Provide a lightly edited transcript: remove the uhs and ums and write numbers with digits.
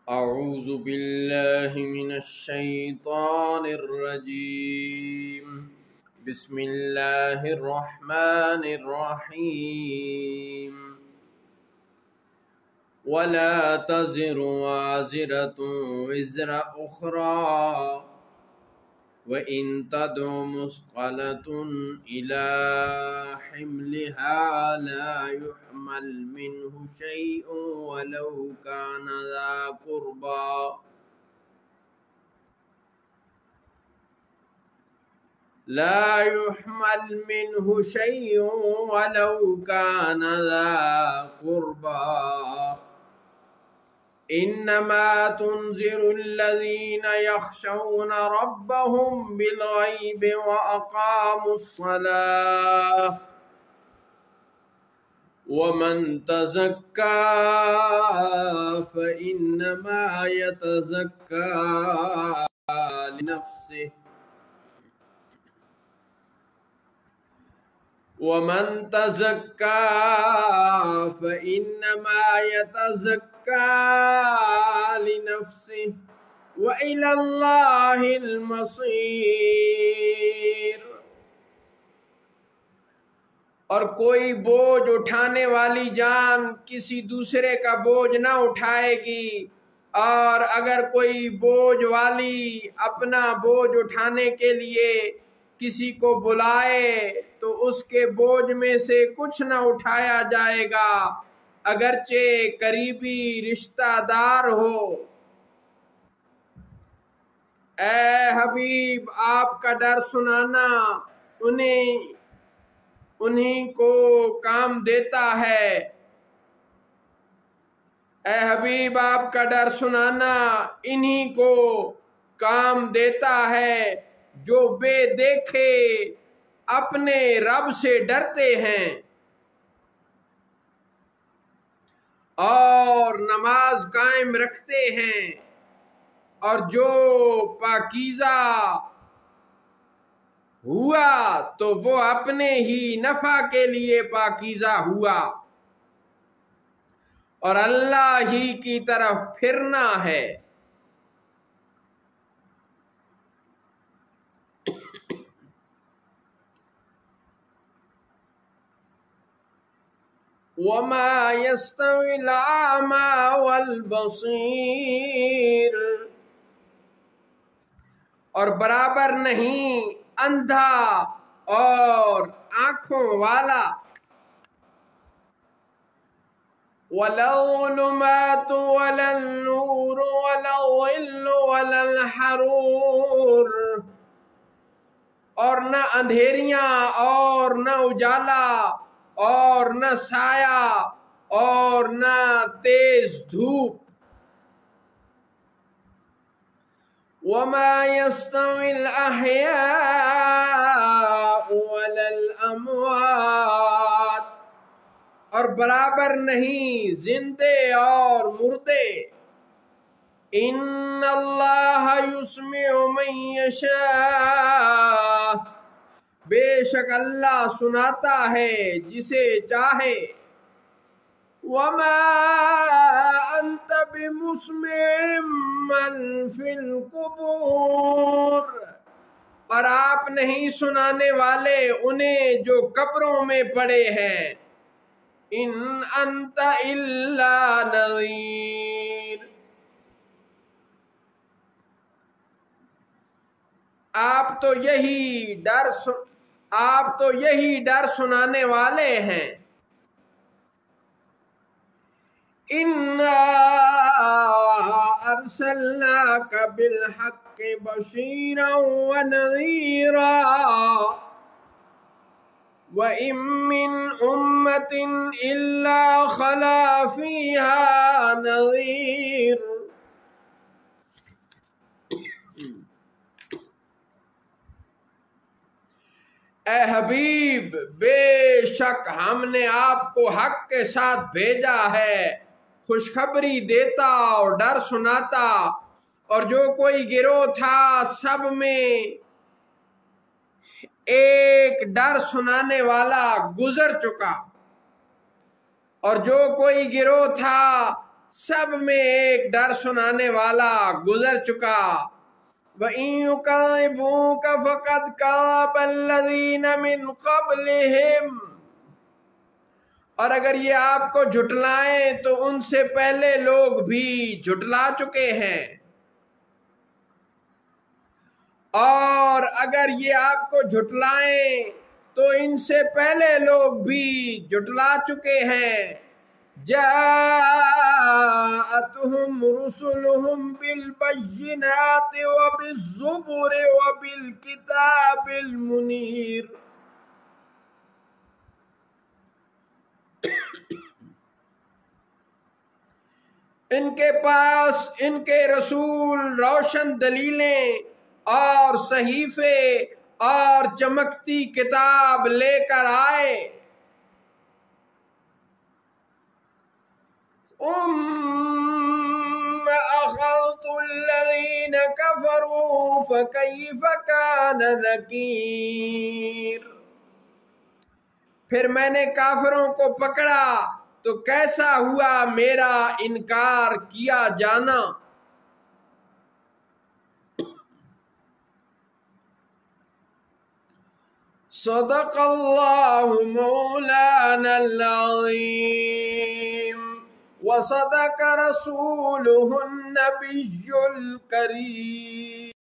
أعوذ بالله من الشيطان الرجيم. بسم الله الرحمن الرحيم. ولا تزر وازرة وزر أخرى وإن تدع مثقلة إلى حملها لا يحمل منه شيء ولو كان ذا قربى لا يحمل منه شيء ولو كان ذا قربى إنما تنذر الذين يخشون ربهم بالغيب وأقاموا الصلاة ومن تزكى فإنما يتزكى لنفسه ومن تزكى فإنما يتزكى لنفسه وإلى الله المصير۔ اور کوئی بوجھ اٹھانے والی جان کسی دوسرے کا بوجھ نہ اٹھائے گی، اور اگر کوئی بوجھ والی اپنا بوجھ اٹھانے کے لیے کسی کو بلائے تو اس کے بوجھ میں سے کچھ نہ اٹھایا جائے گا، اگرچہ قریبی رشتہ دار ہو۔ اے حبیب، آپ کا ڈر سنانا انہیں کو کام دیتا ہے۔ اے حبیب، آپ کا ڈر سنانا انہیں کو کام دیتا ہے جو بے دیکھے اپنے رب سے ڈرتے ہیں اور نماز قائم رکھتے ہیں، اور جو پاکیزہ ہوا تو وہ اپنے ہی نفع کے لیے پاکیزہ ہوا، اور اللہ ہی کی طرف پھرنا ہے۔ وَمَا يَسْتَوِي الْأَعْمَى وَالْبَصِيرُ، اور برابر نہیں اندھا اور آنکھوں والا۔ وَلَا الظُّلُمَاتُ وَلَا النُّورُ وَلَا الظِّلُّ وَلَا الْحَرُورُ، اور نہ اندھیریاں اور نہ اجالا اور نہ سایہ اور نہ تیز دھوپ۔ وَمَا يَسْتَوِي الْأَحْيَاءُ وَلَا الْأَمْوَاتُ، اور برابر نہیں زندے اور مردے۔ إِنَّ اللَّهَ يُسْمِعُ مَن يَشَاءُ، بے شک اللہ سناتا ہے جسے چاہے۔ وَمَا أَنْتَ بِمُسْمِعٍ مَّن فِي الْقُبُورِ، اور آپ نہیں سنانے والے انہیں جو قبروں میں پڑے ہیں۔ إِنْ أَنْتَ إِلَّا نَذِيرٌ، آپ تو یہی ڈر سنانے والے ہیں۔ إِنَّا أَرْسَلْنَاكَ بِالْحَقِّ بَشِيرًا وَنَذِيرًا وَإِن مِّنْ أُمَّةٍ إِلَّا خَلَا فِيهَا نَذِيرٌ۔ اے حبیب، بے شک ہم نے آپ کو حق کے ساتھ بھیجا ہے، خوشخبری دیتا اور ڈر سناتا، اور جو کوئی گروہ تھا سب میں ایک ڈر سنانے والا گزر چکا، اور جو کوئی گروہ تھا سب میں ایک ڈر سنانے والا گزر چکا۔ وَإِن يُكَذِّبُوكَ فَقَدْ كَذَّبَ الَّذِينَ مِن قَبْلِهِمْ، اور اگر یہ آپ کو جھٹلائیں تو ان سے پہلے لوگ بھی جھٹلا چکے ہیں، اور اگر یہ آپ کو جھٹلائیں تو ان سے پہلے لوگ بھی جھٹلا چکے ہیں۔ جاءتهم رسلهم بالبينات وبالزبر وبالكتاب المنير، ان کے پاس ان کے رسول روشن دلیلیں اور صحیفے اور چمکتی کتاب لے کر آئے۔ ثم أخذت الذين كفروا فكيف كان نكير، پھر میں نے کافروں کو پکڑا تو کیسا ہوا میرا انکار کیا جانا۔ صدق اللہ مولانا العظیم وصدق رسولہ النبی الکریم۔